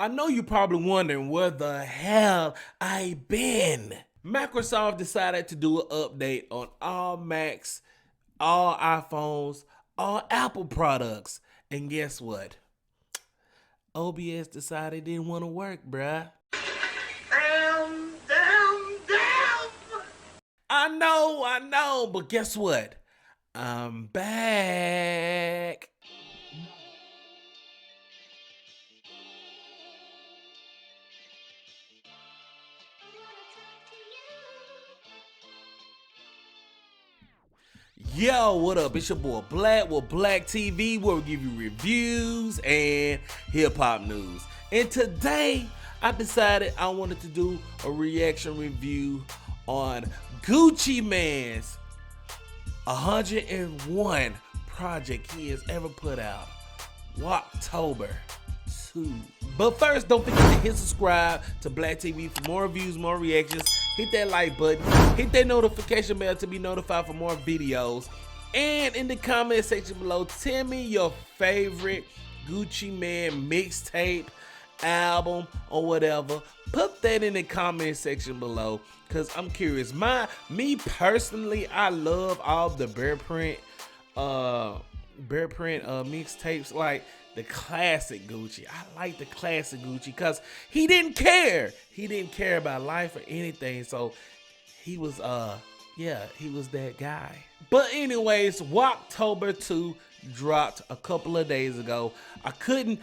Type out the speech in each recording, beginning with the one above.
I know you're probably wondering where the hell I been. Microsoft decided to do an update on all Macs, all iPhones, all Apple products. And guess what? OBS decided it didn't want to work, bruh. Damn. I know, but guess what? I'm back. Yo, what up? It's your boy Black with Black TV, where we give you reviews and hip-hop news. And today, I decided I wanted to do a reaction review on Gucci Mane's 101 project he has ever put out, Woptober 2. But first, don't forget to hit subscribe to Black TV for more reviews, more reactions. Hit that like button, hit that notification bell to be notified for more videos. And in the comment section below, tell me your favorite Gucci Mane mixtape, album, or whatever. Put that in the comment section below, cause I'm curious. Me personally, I love all the bear print mixtapes, like the classic Gucci. I like the classic Gucci because he didn't care. He didn't care about life or anything. So he was he was that guy. But anyways, Woptober 2 dropped a couple of days ago. I couldn't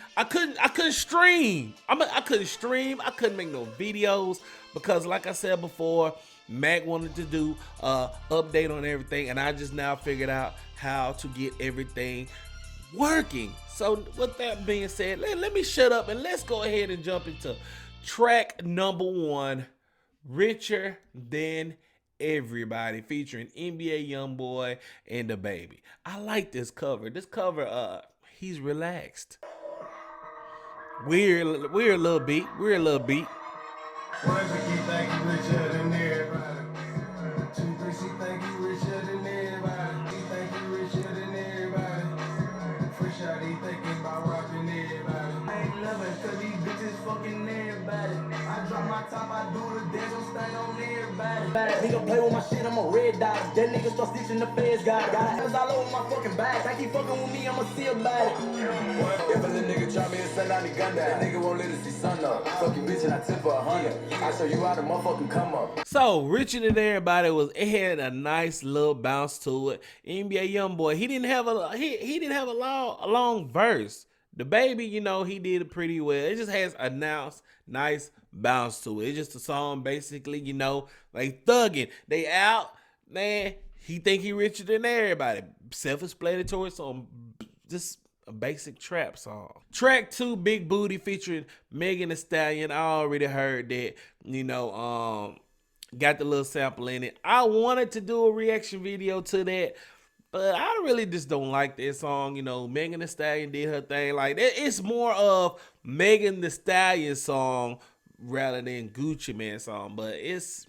stream. I couldn't stream. I couldn't make no videos because, like I said before, Mac wanted to do update on everything, and I just now figured out how to get everything working. So with that being said, let me shut up and let's go ahead and jump into track number 1, Richer Than Everybody, featuring NBA YoungBoy and the Baby. I like this cover. This cover, he's relaxed. We're a little beat. We're a little beat. Nigga play with my shit, I'm a red dot. That nigga start stitching the feds, got hands all over my fucking back. I keep fucking with me, I'ma see about it. If a little nigga try me and send out the gun, that nigga won't let us see sun up. Fuck you bitch and I tip for 100. I show you how to motherfucking come up. So Richer Than Everybody it had a nice little bounce to it. NBA YoungBoy, he didn't have a long verse. The Baby, you know, he did it pretty well. It just has a nice bounce to it. It's just a song basically, you know, like thugging. They out, man. He think he richer than everybody. Self-explanatory song, just a basic trap song. Track 2, Big Booty, featuring Megan Thee Stallion. I already heard that, you know, got the little sample in it. I wanted to do a reaction video to that, but I really just don't like this song. You know, Megan Thee Stallion did her thing. Like, it's more of Megan Thee Stallion song rather than Gucci Mane song. But it's,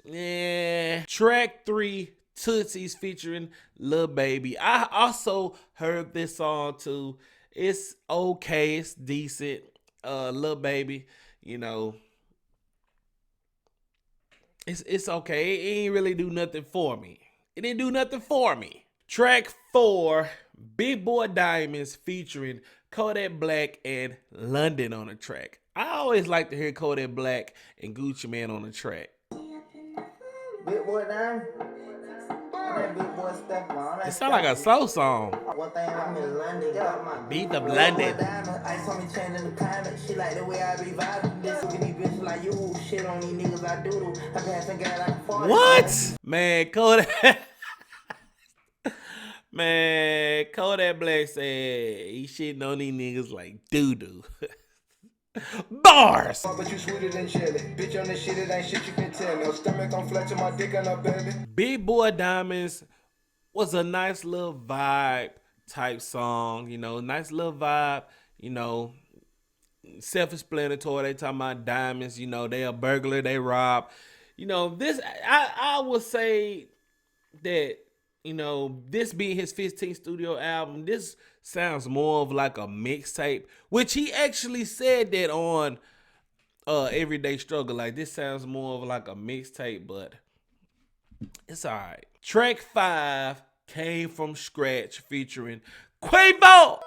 Track 3, Tootsie's, featuring Lil Baby. I also heard this song too. It's okay. It's decent. Lil Baby, you know, it's okay. It ain't really do nothing for me. It didn't do nothing for me. Track 4, Big Boy Diamonds, featuring Kodak Black and London on the track. I always like to hear Kodak Black and Gucci Mane on the track. Big Boy Diamond. Big boy stuff, man. It sound like a slow song. One thing I'm in London, got my Beat of London. I saw me changing the climate. She like the way I be vibing. This give me bitch like you. Shit on these niggas I doodle. I pass and got like a 40. What? Man, Kodak. Man, Kodak Black said he shitting on these niggas like doo-doo. Bars! But you sweeter than jelly. Bitch on this shit, it ain't shit you can tell me. No stomach on flat to my dick on her belly. Big Boy Diamonds was a nice little vibe type song, you know, nice little vibe, you know, self-explanatory. They talking about diamonds, you know, they a burglar, they rob. You know, this, I would say that, you know, this being his 15th studio album, this sounds more of like a mixtape, which he actually said that on everyday struggle. Like this sounds more of like a mixtape, but it's alright. Track 5 came from scratch featuring Quavo.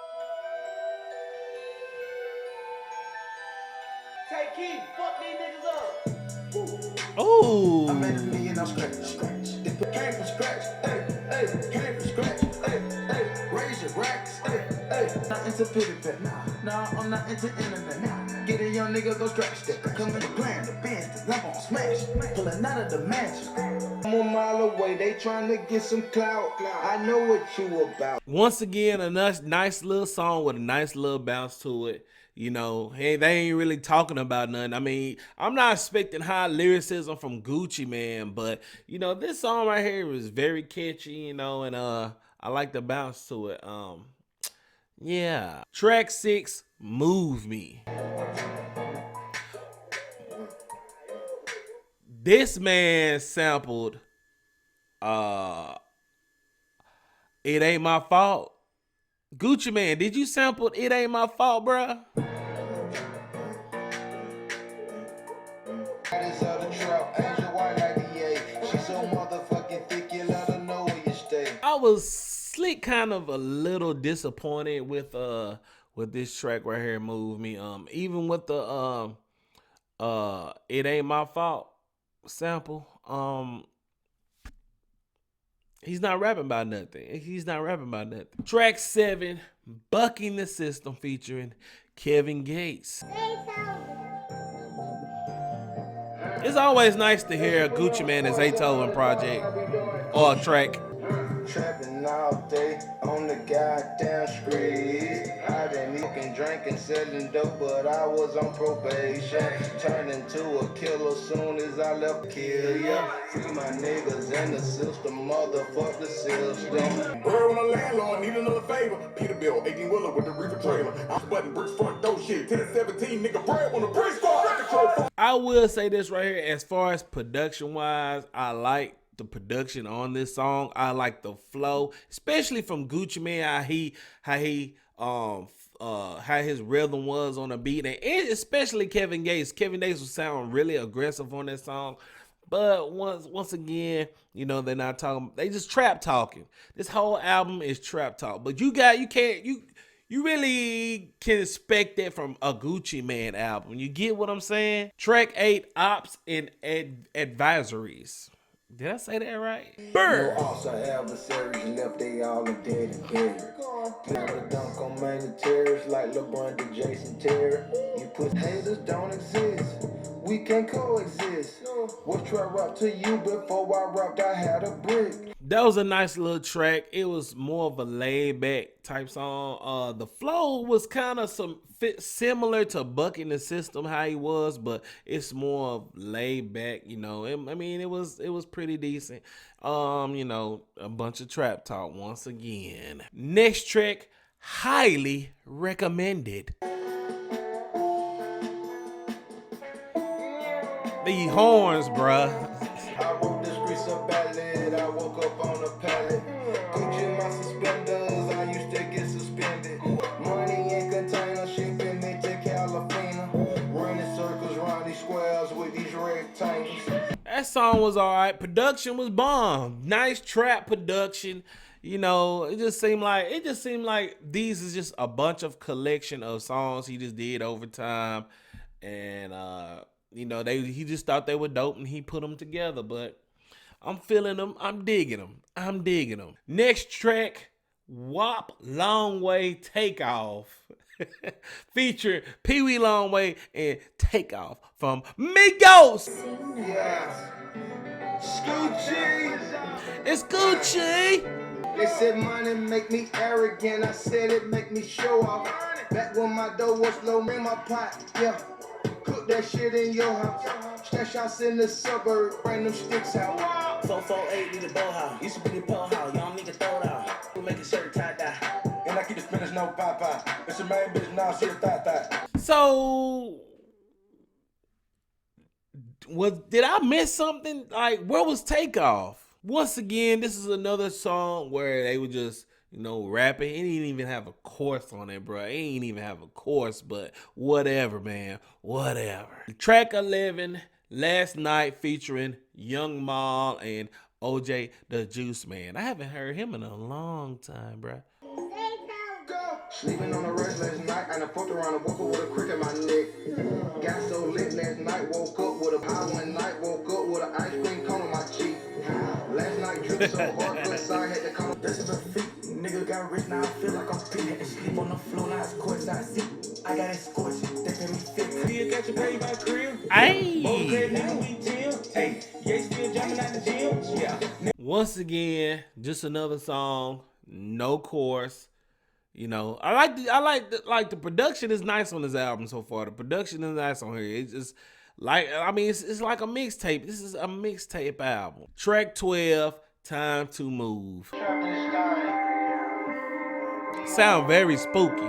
Take key, fuck these niggas up. Oh, I made $1 million on scratch. They came from scratch. Hey, came from scratch. Hey, raise your racks. Hey, not into pity pet. Nah, I'm not into internet. Get a young nigga, go scratch that. Come in the plan, the Benz, the lamp on smash. Pulling out of the mansion. I'm a mile away, they trying to get some clout. I know what you about. once again, a nice little song with a nice little bounce to it. You know, hey, they ain't really talking about nothing. I mean, I'm not expecting high lyricism from Gucci Man, but you know, this song right here is very catchy, you know, and I like the bounce to it. Yeah. Track 6, Move Me. This man sampled It Ain't My Fault. Gucci Man, did you sample It Ain't My Fault, bruh? That is out of trap. Angel White 98. She so motherfucking thick, you let her know where you stay. I was slick kind of a little disappointed with this track right here, Move Me. Even with the It Ain't My Fault sample, he's not rapping about nothing. Track 7, Bucking the System featuring Kevin Gates. It's always nice to hear a Gucci Man and Zaytoven project or a track. Trapping all day on the goddamn street. I been eating, drinking, selling dope, but I was on probation. Turned into a killer soon as I left. Kill ya. Free my niggas in the system, motherfuck the system. Girl on a landlord, need another favor. Peterbilt, 18 wheeler with the reefer trailer. I was button bricks front door shit. 10-17, nigga, bread on the bricks for control. I will say this right here, as far as production wise, I like the production on this song. I like the flow, especially from Gucci Man, how his rhythm was on the beat, and especially Kevin Gates. Kevin Gates was sounding really aggressive on that song. But once again, you know, they're not talking, they just trap talking. This whole album is trap talk. But you really can expect that from a Gucci Man album. You get what I'm saying? Track 8, Ops and Advisories. Did I say that right? Bird. No also adversaries left, they all are dead and buried. Never dunk on terrorists like LeBron to Jason Terry. You put haters don't exist. We can coexist. What try rap to you before I rapped? I had a brick. That was a nice little track. It was more of a laid back type song. The flow was kind of similar to Bucking the System, how he was, but it's more laid back. You know, I mean, it was pretty decent. You know, a bunch of trap talk once again. Next track, highly recommended. The horns, bruh. I wrote the streets of ballad. I woke up on a pallet. Gucci my suspenders. I used to get suspended. Money in container shipping it to California. Running circles round these squares with these rectangles. That song was alright. Production was bomb. Nice trap production. You know, it just seemed like these is just a bunch of collection of songs he just did over time, and you know, he just thought they were dope and he put them together. But I'm feeling them. I'm digging them. Next track, WAP Long Way Takeoff, featuring Pee Wee Longway and Takeoff from Migos. Yeah. Scoochie. It's Gucci. They said money make me arrogant. I said it make me show off. Back when my dough was low in my pot. Yeah. Cook that shit in your house. Stash house in the suburb. Bring them sticks out. 448 need a bow house. Used to be the pole house. Y'all niggas throw it out. We make a shirt tie dye. And I keep the spinach no pie. It's a main bitch now. She a thigh. So, did I miss something? Like, where was Takeoff? Once again, this is another song where they were just rapping. He didn't even have a course on it, bro. He ain't even have a course, but whatever, man. Whatever. Track 11, Last Night, featuring Young Maul and OJ the Juice Man. I haven't heard him in a long time, bro. Sleeping on the rest last night, and I fucked around and woke up with a crick in my neck. Got so lit last night, woke up with a high one night, woke up with an ice cream cone on my cheek. Last night dripped so hard, good side had to come. Best of the feet, nigga got rich, now I feel like I'm free. Had to sleep on the floor, now it's courtside seat. I got escorts, they pay me $50. You got your pay by crib. Once again, just another song, no course. I like the production is nice on this album so far. The production is nice on here. It's just like, it's like a mixtape. This is a mixtape album. Track 12, Time to Move. Sound very spooky,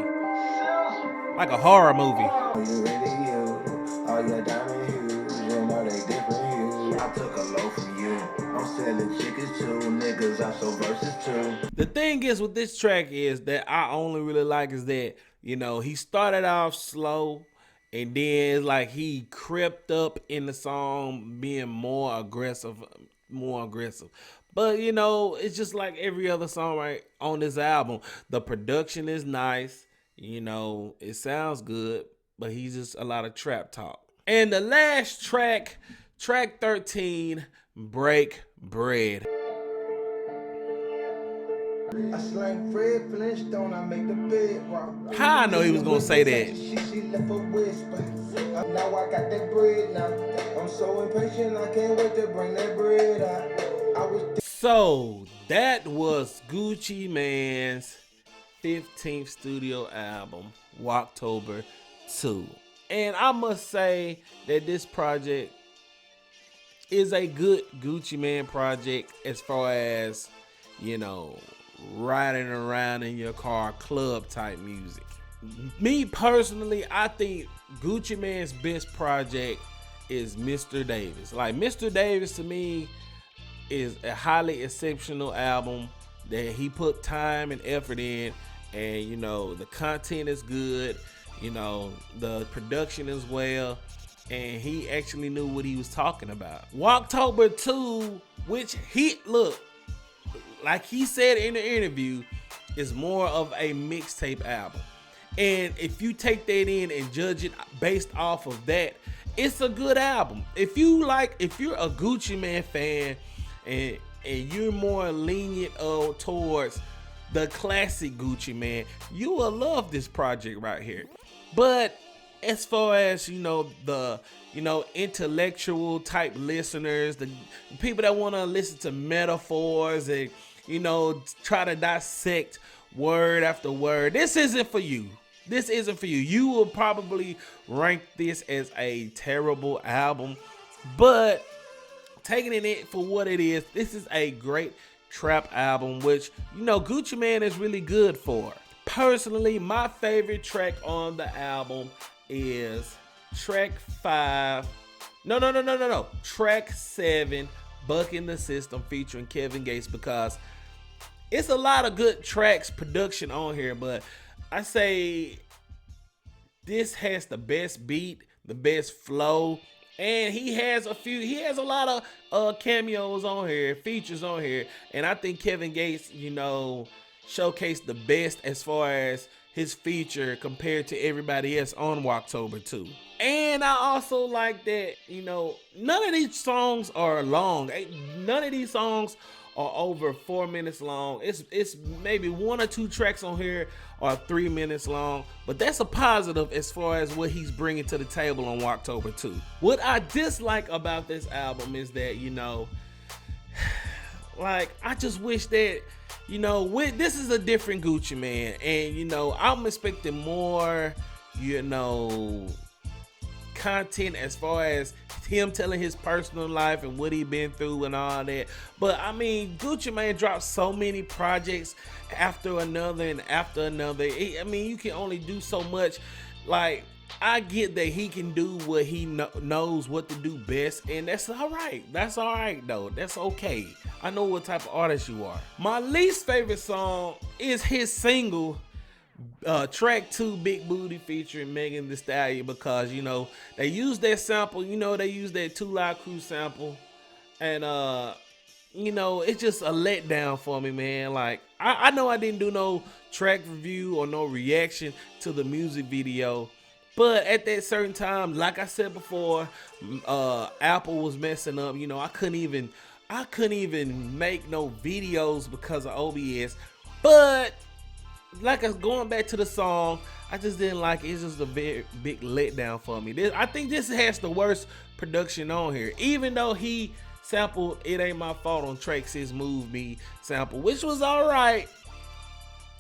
like a horror movie. Are you ready, you? All your diamond hues, you know they different hues. I took a low from you. I'm selling chickens too, niggas are so versatile. The thing is with this track is that I only really like is that, he started off slow and then it's like he crept up in the song being more aggressive. But, it's just like every other song right on this album. The production is nice. It sounds good, but he's just a lot of trap talk. And the last track, track 13, Break Bread. I slang Fred Flintstone, I make the bed rock. How I know he was gonna say that? She left a whisper. Now I got that bread now. I'm so impatient, I can't wait to bring that bread out. So that was Gucci Mane's 15th studio album, Woptober 2. And I must say that this project is a good Gucci Mane project as far as, riding around in your car, club type music. Me personally, I think Gucci Mane's best project is Mr. Davis. Like, Mr. Davis to me is a highly exceptional album that he put time and effort in, and the content is good, the production is well, and he actually knew what he was talking about. Woptober 2, which like he said in the interview, is more of a mixtape album. And if you take that in and judge it based off of that, it's a good album. If you're a Gucci Mane fan and you're more lenient towards the classic Gucci Mane, you will love this project right here. But as far as the intellectual type listeners, the people that want to listen to metaphors and try to dissect word after word, this isn't for you. This isn't for you. You will probably rank this as a terrible album, but taking it for what it is, this is a great trap album, which Gucci Mane is really good for. Personally, my favorite track on the album is track 5. Track 7, Bucking the System, featuring Kevin Gates, because it's a lot of good tracks, production on here, but I say this has the best beat, the best flow, and he has a lot of cameos on here, features on here, and I think Kevin Gates, showcased the best as far as his feature compared to everybody else on Woptober 2. And I also like that, none of these songs are long. None of these songs are over 4 minutes long. It's maybe 1 or 2 tracks on here are 3 minutes long, but that's a positive as far as what he's bringing to the table on Woptober 2. What I dislike about this album is that, I just wish that, this is a different Gucci Mane, and, I'm expecting more, content as far as him telling his personal life and what he been through and all that. But Gucci Mane dropped so many projects after another and after another. You can only do so much. Like, I get that he can do what he knows what to do best, and that's all right. That's all right, though. That's okay. I know what type of artist you are. My least favorite song is his single, track 2, Big Booty featuring Megan Thee Stallion, because, you know, they used that sample. You know, they used that 2 Live Crew sample, and you know, it's just a letdown for me, man. Like, I know I didn't do no track review or no reaction to the music video, but at that certain time, like I said before, Apple was messing up. You know, I couldn't even make no videos because of OBS. But like us going back to the song, I just didn't like it. It's just a very big letdown for me. I think this has the worst production on here, even though he sampled "It Ain't My Fault" on track 6, Move Me sample, which was all right.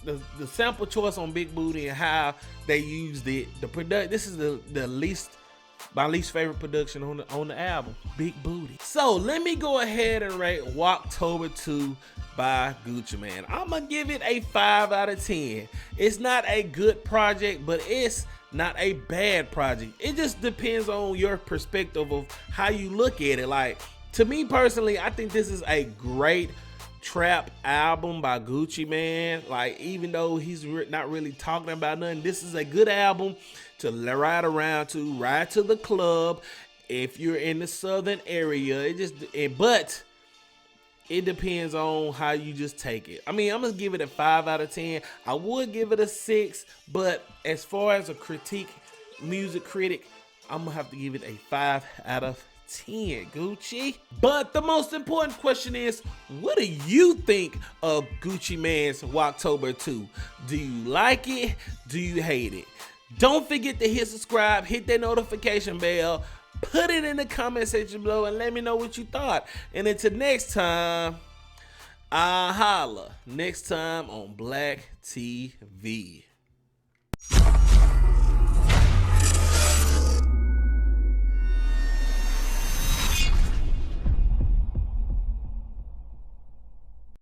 The sample choice on Big Booty and how they used it, this is my least favorite production on the album, Big Booty. So let me go ahead and rate Woptober 2 by Gucci Mane. I'm gonna give it a 5 out of 10. It's not a good project, but it's not a bad project. It just depends on your perspective of how you look at it. Like, to me personally, I think this is a great trap album by Gucci Mane. Like, even though he's not really talking about nothing, this is a good album to ride around to, ride to the club if you're in the southern area. But it depends on how you just take it. I mean, I'm gonna give it a 5 out of 10. I would give it a 6, but as far as a music critic, I'm gonna have to give it a 5 out of 10, Gucci. But the most important question is, what do you think of Gucci Mane's Woptober 2? Do you like it? Do you hate it? Don't forget to hit subscribe, hit that notification bell, put it in the comment section below, and let me know what you thought. And until next time, I'll holla next time on Black TV.